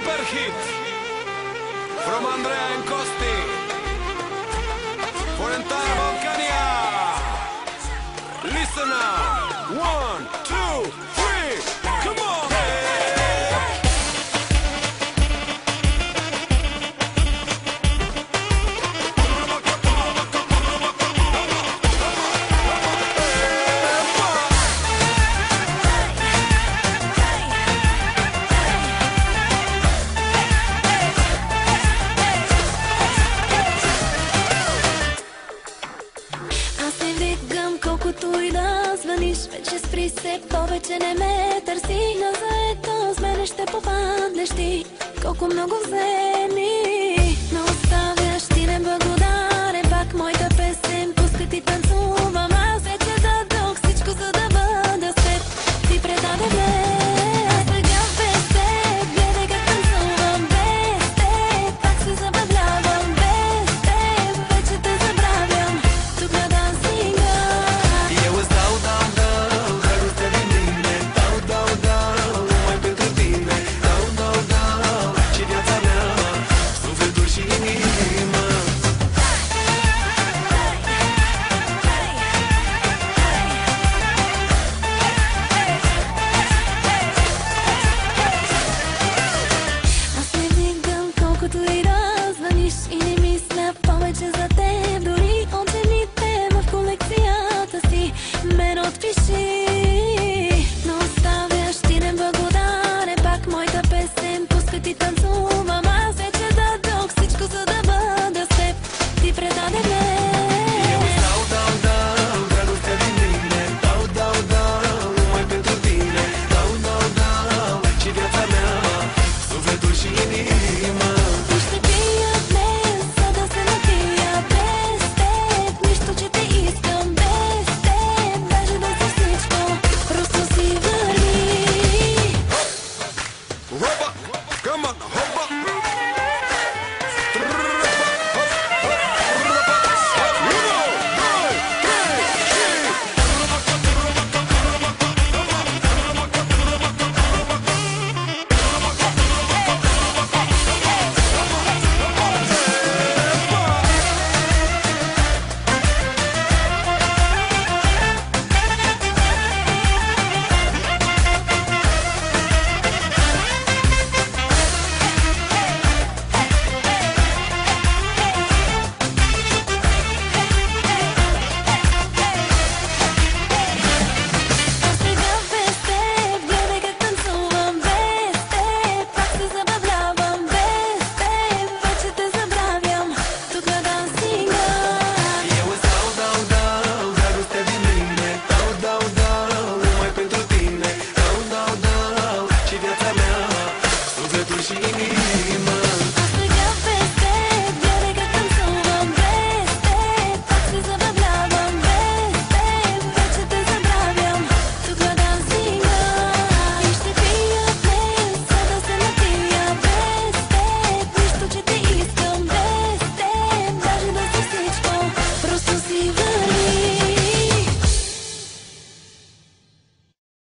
super hit from Andrea and Costi for entire Balkania. Listen now. 1, 2, 3, come on. Колкото и да звъниш, вече спри се, повече не ме търси. На заето с мене ще попаднеш ти, колко много вземи, но оставяш ти неблагодарен.